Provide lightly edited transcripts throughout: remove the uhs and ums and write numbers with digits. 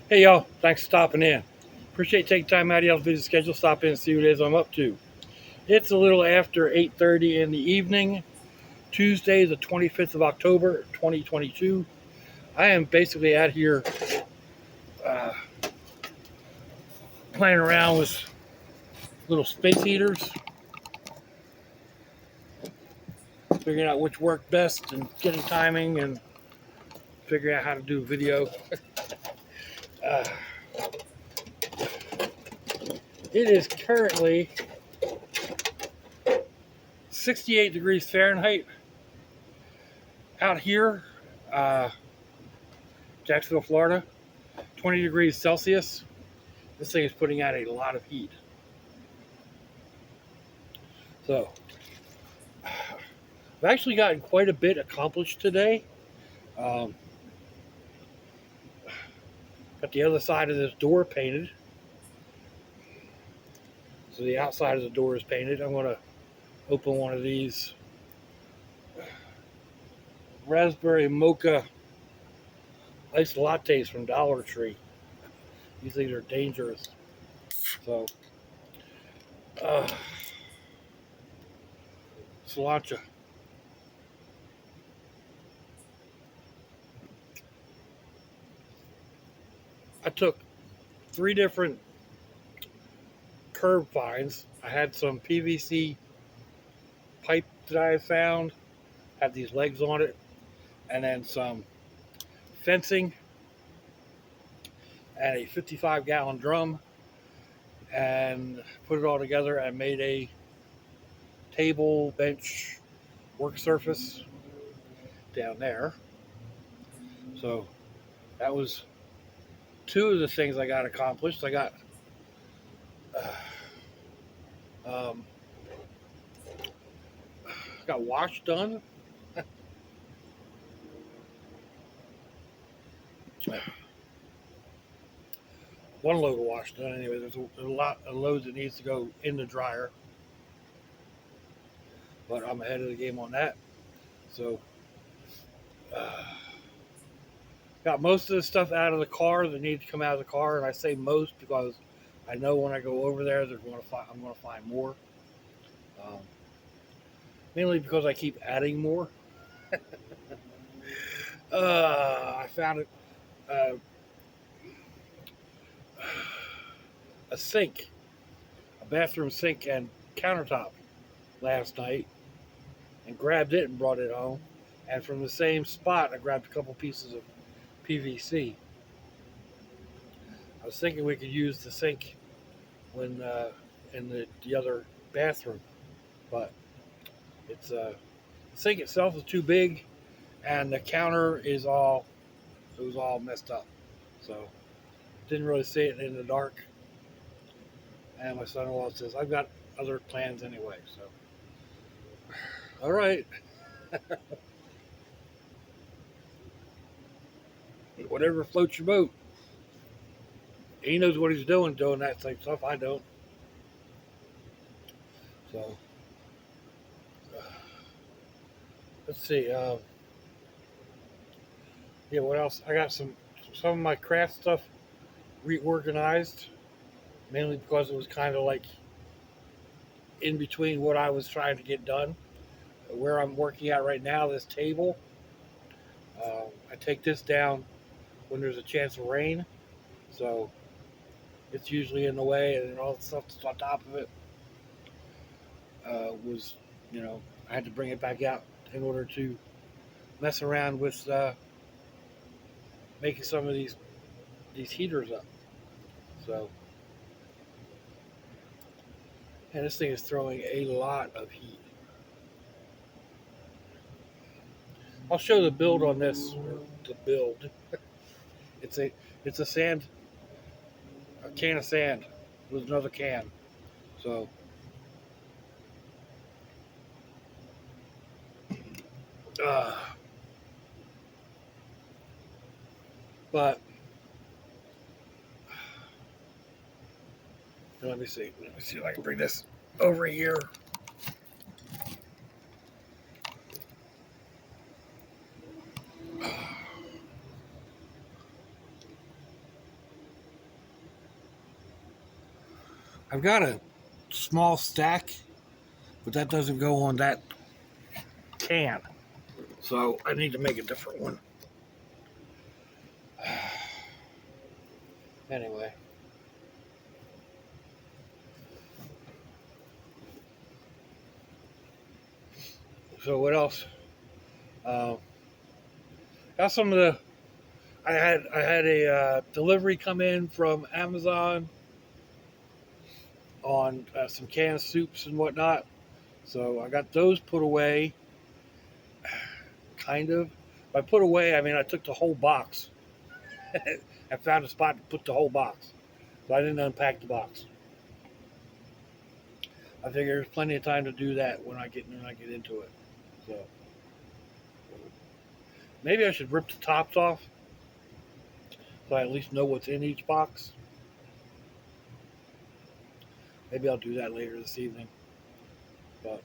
Hey y'all, thanks for stopping in. Appreciate taking time out of y'all's busy schedule, stop in and see what it is I'm up to. It's a little after 8:30 in the evening, Tuesday, the 25th of October, 2022. I am basically out here uh, playing around with little space heaters, figuring out which work best and getting timing and figuring out how to do video. Uh, it is currently 68 degrees Fahrenheit out here, uh, Jacksonville, Florida, 20 degrees Celsius. This thing is putting out a lot of heat. So, I've actually gotten quite a bit accomplished today. Um, got the other side of this door painted. So the outside of the door is painted. I'm going to open one of these raspberry mocha iced lattes from Dollar Tree. These things are dangerous. So, uh, cilantro. I took 3 different curb finds. I had some PVC pipe that I had found, had these legs on it, and then some fencing and a 55-gallon drum, and put it all together and made a table, bench, work surface down there. So that was two of the things I got accomplished. I um, got wash done. One load of wash done anyway. There's a lot of loads that needs to go in the dryer, but I'm ahead of the game on that. So uh, got most of the stuff out of the car that needs to come out of the car, and I say most because I know when I go over there, I'm going to find more. Um, Mainly because I keep adding more. I found uh, a sink, a bathroom sink and countertop last night, and grabbed it and brought it home. And from the same spot, I grabbed a couple pieces of PVC. I was thinking we could use the sink when in the other bathroom, but the sink itself is too big, and the counter it was all messed up. So didn't really see it in the dark. And my son-in-law says I've got other plans anyway. So all right, whatever floats your boat. He knows what he's doing that type stuff. I don't. So let's see. Yeah, what else? I got some of my craft stuff reorganized, mainly because it was kind of like in between what I was trying to get done. Where I'm working at right now, this table, I take this down when there's a chance of rain, so it's usually in the way, and all the stuff that's on top of it was, I had to bring it back out in order to mess around with making some of these heaters up. So, and this thing is throwing a lot of heat. I'll show the build on this. The build. It's a it's a can of sand with another can. So, uh, but let me see. Let me see if I can bring this over here. I've got a small stack, but that doesn't go on that can. So I need to make a different one. Anyway. So what else? Uh, got some of the. I had a delivery come in from Amazon on some canned soups and whatnot. So I got those put away, kind of. By put away, I mean I took the whole box. I found a spot to put the whole box, so I didn't unpack the box. I figure there's plenty of time to do that when I get into it. So maybe I should rip the tops off so I at least know what's in each box. Maybe I'll do that later this evening. But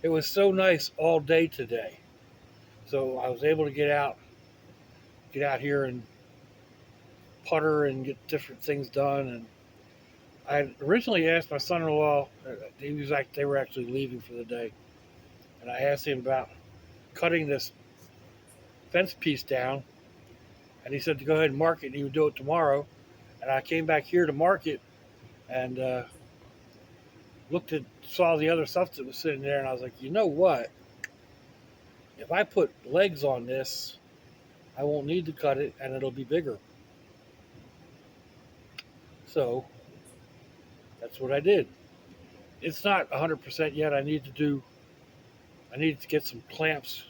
it was so nice all day today. So I was able to get out here and putter and get different things done. And I originally asked my son-in-law, they were actually leaving for the day, and I asked him about cutting this fence piece down, and he said to go ahead and mark it, and he would do it tomorrow. And I came back here to mark it, and saw the other stuff that was sitting there, and I was like, you know what? If I put legs on this, I won't need to cut it, and it'll be bigger. So that's what I did. It's not 100% yet. I need to get some clamps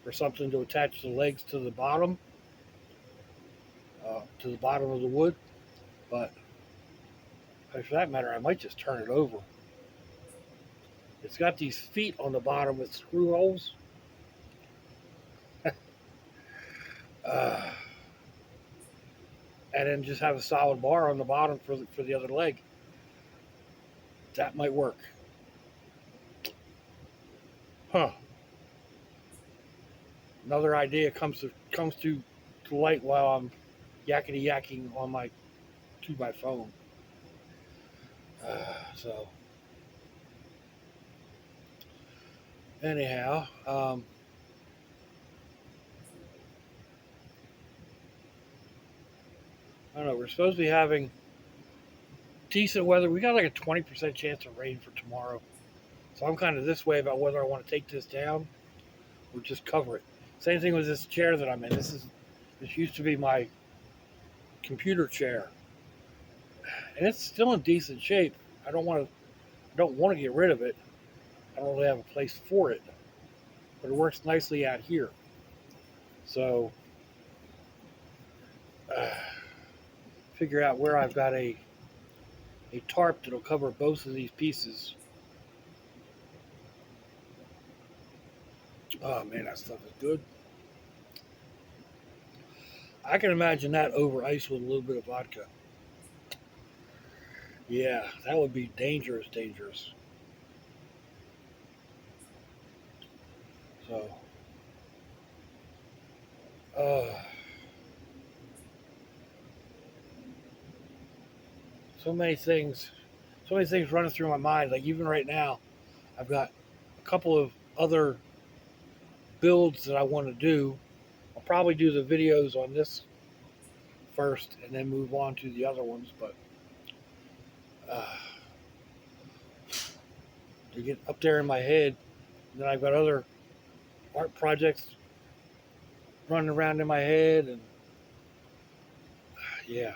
or something to attach the legs to the bottom of the wood. But for that matter, I might just turn it over. It's got these feet on the bottom with screw holes. And then just have a solid bar on the bottom for the other leg. That might work. Huh. Another idea comes to light while I'm yakety yakking on my phone. So anyhow, I don't know. We're supposed to be having decent weather. We got like a 20% chance of rain for tomorrow. So I'm kind of this way about whether I want to take this down or just cover it. Same thing with this chair that I'm in. This used to be my computer chair, and it's still in decent shape. I don't want to get rid of it. I don't really have a place for it, but it works nicely out here. So figure out where I've got a tarp that'll cover both of these pieces. Oh man, that stuff is good. I can imagine that over ice with a little bit of vodka. Yeah, that would be dangerous. So, so many things running through my mind. Like even right now, I've got a couple of other builds that I want to do. I'll probably do the videos on this first and then move on to the other ones. But to get up there in my head, and then I've got other art projects running around in my head, and yeah.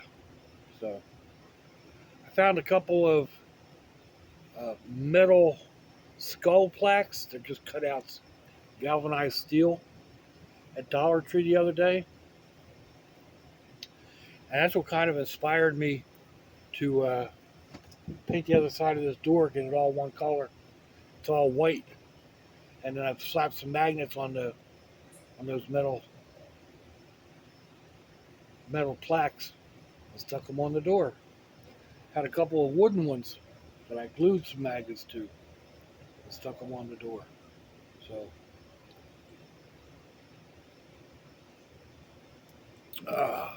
So I found a couple of metal skull plaques. They're just cutouts, galvanized steel, at Dollar Tree the other day. And that's what kind of inspired me to paint the other side of this door, get it all one color. It's all white. And then I've slapped some magnets on those metal plaques and stuck them on the door. Had a couple of wooden ones that I glued some magnets to and stuck them on the door. So Uh,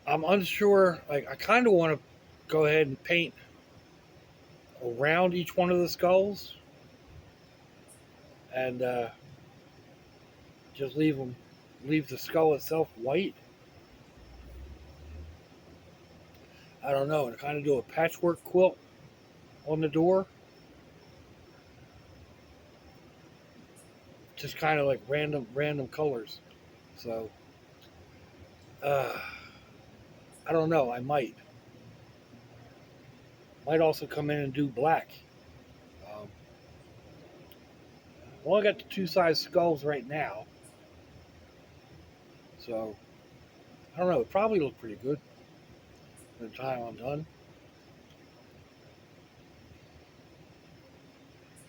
I'm unsure. Like, I kind of want to go ahead and paint around each one of the skulls and just leave the skull itself white. I don't know, and kind of do a patchwork quilt on the door, just kind of like random colors. So uh, I don't know. I might also come in and do black. Um, I only got the two size skulls right now, so I don't know. It probably look pretty good by the time I'm done.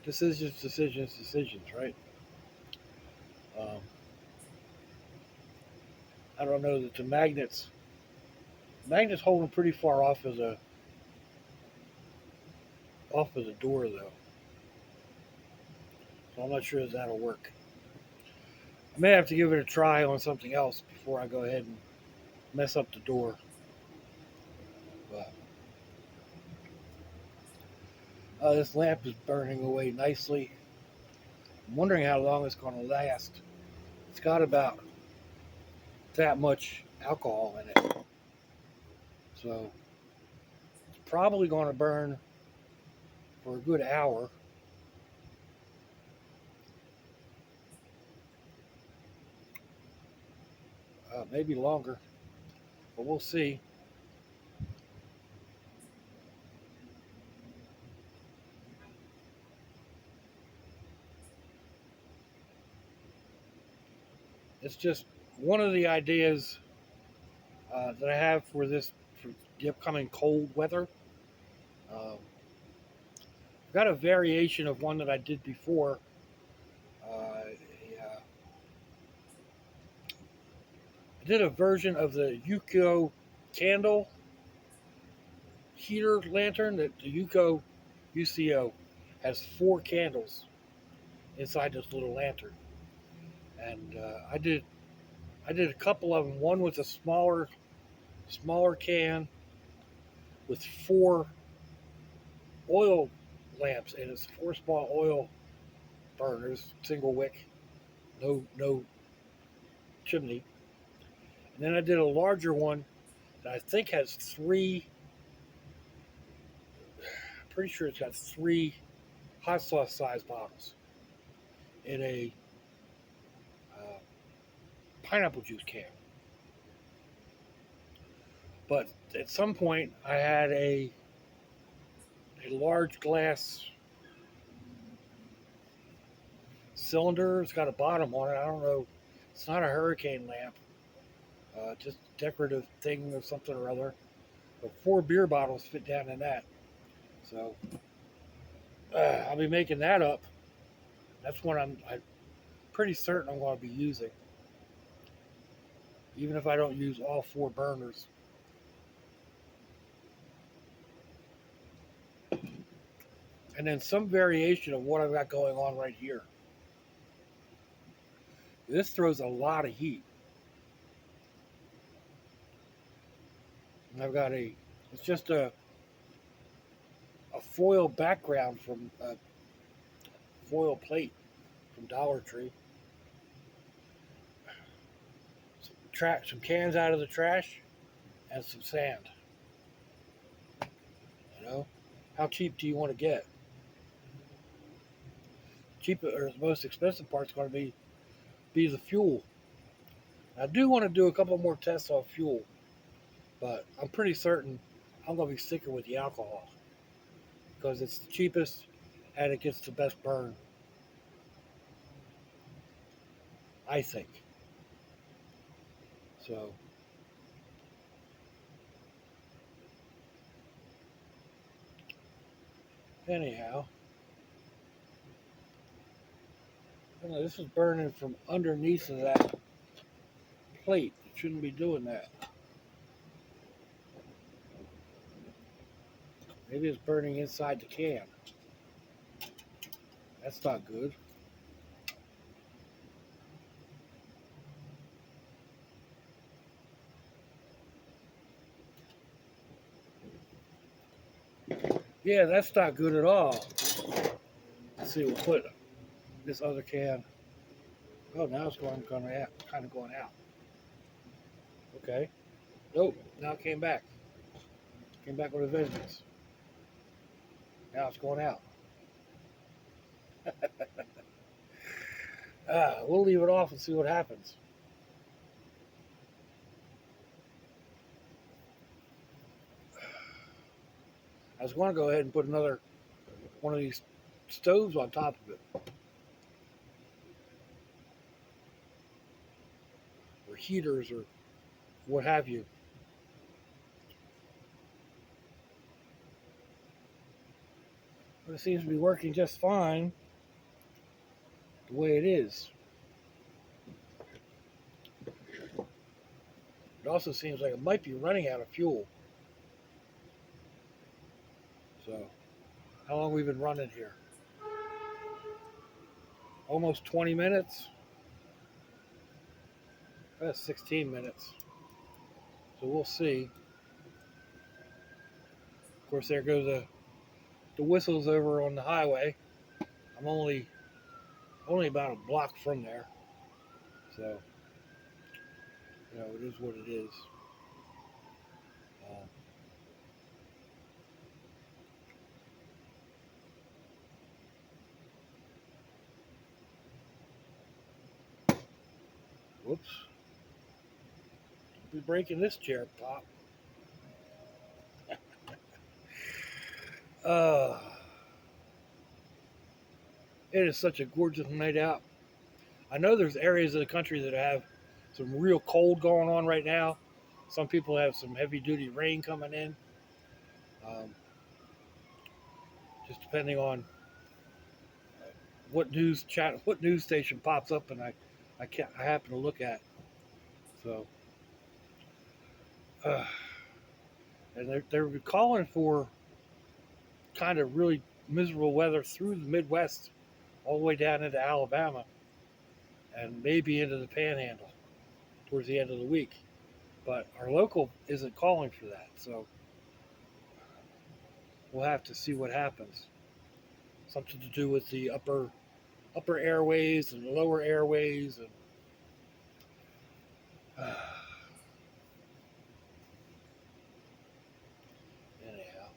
Decisions, right? Um, I don't know that the magnets hold them pretty far off as a door though, so I'm not sure if that'll work. I may have to give it a try on something else before I go ahead and mess up the door. But this lamp is burning away nicely. I'm wondering how long it's going to last. It's got about that much alcohol in it, so it's probably going to burn for a good hour. Maybe longer, but we'll see. It's just one of the ideas that I have for the upcoming cold weather. Um, I've got a variation of one that I did before. I did a version of the Yuko candle heater lantern. That the Yuko UCO has four candles inside this little lantern, and I did a couple of them. One with a smaller can with four oil lamps, and it's four small oil burners, single wick, no chimney. And then I did a larger one that I think has three. I'm pretty sure it's got three hot sauce size bottles in a uh, pineapple juice can. But at some point, I had a large glass cylinder. It's got a bottom on it. I don't know. It's not a hurricane lamp. Just a decorative thing or something or other. But four beer bottles fit down in that. So I'll be making that up. That's what I'm pretty certain I'm going to be using, even if I don't use all four burners. And then some variation of what I've got going on right here. This throws a lot of heat. And it's just a foil background from a foil plate from Dollar Tree. Some cans out of the trash and some sand. You know, how cheap do you want to get? Cheap or the most expensive part's going to be the fuel. I do want to do a couple more tests on fuel, but I'm pretty certain I'm going to be sticking with the alcohol because it's the cheapest and it gets the best burn. I think so. Anyhow, this is burning from underneath of that plate. It shouldn't be doing that. Maybe it's burning inside the can. That's not good. Yeah, that's not good at all. Let's see, we'll put this other can. Oh, now it's kind of going out. Okay. Nope. Now it came back. Came back with a vengeance. Now it's going out. We'll leave it off and see what happens. I was going to go ahead and put another one of these stoves on top of it, or heaters, or what have you. But it seems to be working just fine the way it is. It also seems like it might be running out of fuel. So, how long we've been running here? Almost 20 minutes. That's 16 minutes. So we'll see. Of course, there goes the whistles over on the highway. I'm only about a block from there. So, it is what it is. Whoops. Don't be breaking this chair, Pop. Uh, it is such a gorgeous night out. I know there's areas of the country that have some real cold going on right now. Some people have some heavy duty rain coming in. Just depending on what news station pops up, and I happen to look at. So, and they're calling for kind of really miserable weather through the Midwest, all the way down into Alabama, and maybe into the Panhandle towards the end of the week. But our local isn't calling for that, so we'll have to see what happens. Something to do with the upper airways and the lower airways, and anyhow.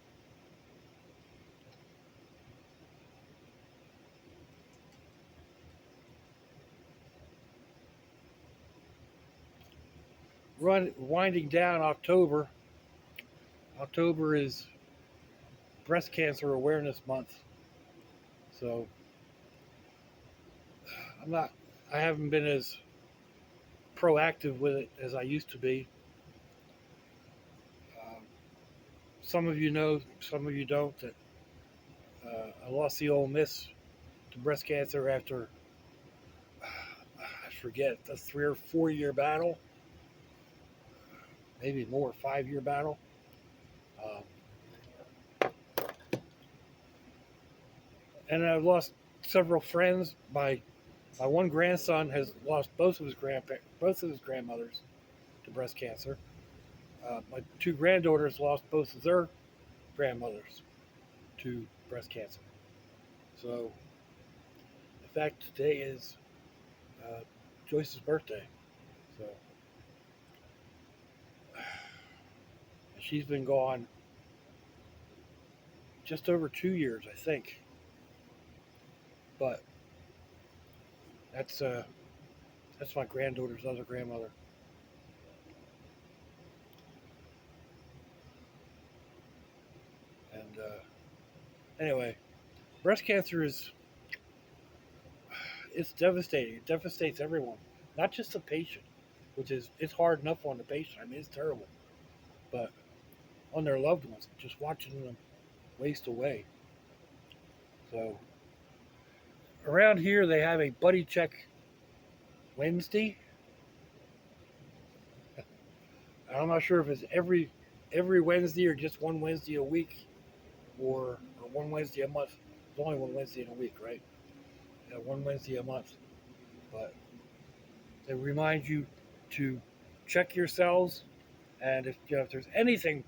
Winding down October. October is Breast Cancer Awareness Month, so I haven't been as proactive with it as I used to be. Um, some of you know, some of you don't, that I lost the old miss to breast cancer after I forget, a 3 or 4 year battle, maybe more, 5 year battle. Um, and I've lost several friends. My one grandson has lost both of his grandmothers to breast cancer. My two granddaughters lost both of their grandmothers to breast cancer. So, in fact, today is uh, Joyce's birthday. So, she's been gone just over 2 years, I think. But that's uh, that's my granddaughter's other grandmother. And anyway, breast cancer is it's devastating. It devastates everyone, not just the patient, which is it's hard enough on the patient. I mean, it's terrible, but on their loved ones, just watching them waste away. So around here, they have a buddy check Wednesday. I'm not sure if it's every Wednesday or just one Wednesday a week, or one Wednesday a month. It's only one Wednesday in a week, right? Yeah, one Wednesday a month. But they remind you to check yourselves, and if there's anything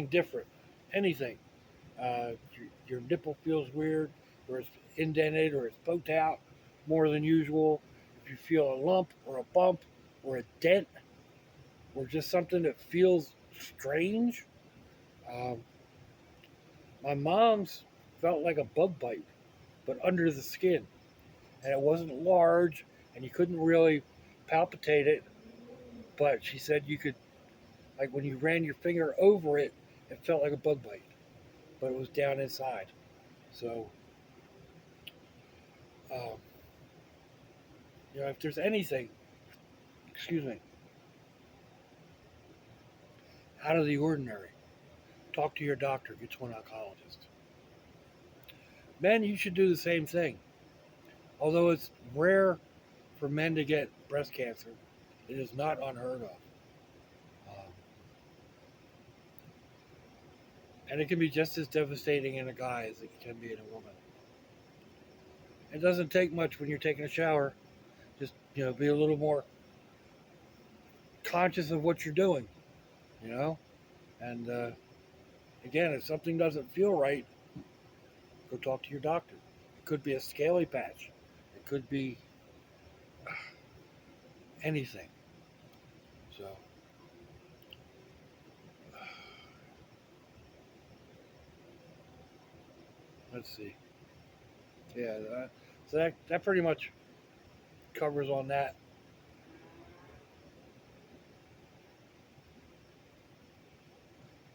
different, anything, Your nipple feels weird, or it's indented, or it's poked out more than usual. If you feel a lump or a bump or a dent or just something that feels strange, um, my mom's felt like a bug bite, but under the skin, and it wasn't large, and you couldn't really palpitate it. But she said you could, like when you ran your finger over it, it felt like a bug bite, but it was down inside. So, um, if there's anything, excuse me, out of the ordinary, talk to your doctor, get to an oncologist. Men, you should do the same thing. Although it's rare for men to get breast cancer, it is not unheard of. Um, and it can be just as devastating in a guy as it can be in a woman. It doesn't take much when you're taking a shower. Just, be a little more conscious of what you're doing, you know? And again, if something doesn't feel right, go talk to your doctor. It could be a scaly patch, it could be anything. So, let's see. Yeah, so that pretty much covers on that.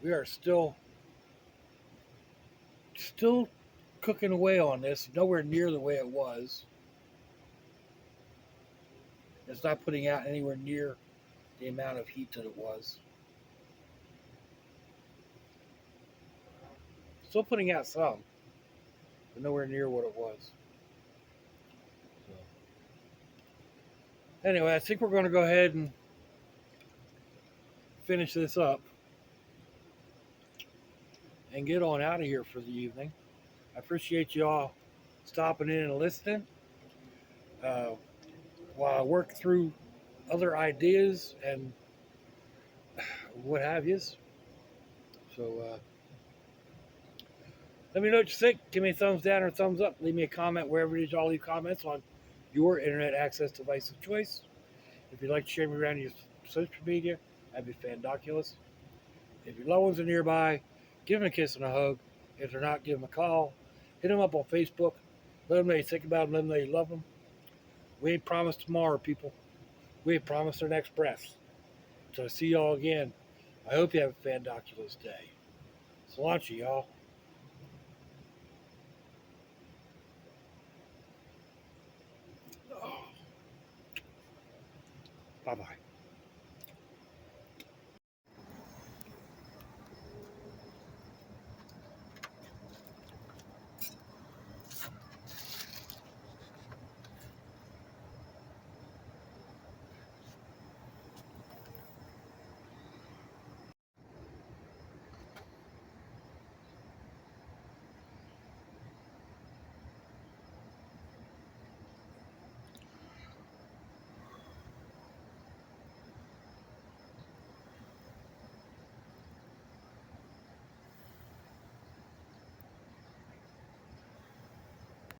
We are still cooking away on this, nowhere near the way it was. It's not putting out anywhere near the amount of heat that it was. Still putting out some, but nowhere near what it was. So, anyway, I think we're going to go ahead and finish this up and get on out of here for the evening. I appreciate you all stopping in and listening uh, while I work through other ideas and what have yous. So, let me know what you think. Give me a thumbs down or thumbs up. Leave me a comment wherever it is y'all leave comments on your internet access device of choice. If you'd like to share me around your social media, that'd be fandoculous. If your loved ones are nearby, give them a kiss and a hug. If they're not, give them a call. Hit them up on Facebook. Let them know you think about them. Let them know you love them. We ain't promised tomorrow, people. We ain't promised our next breath. So I see y'all again. I hope you have a fandoculous day. Salancia, y'all. Bye bye.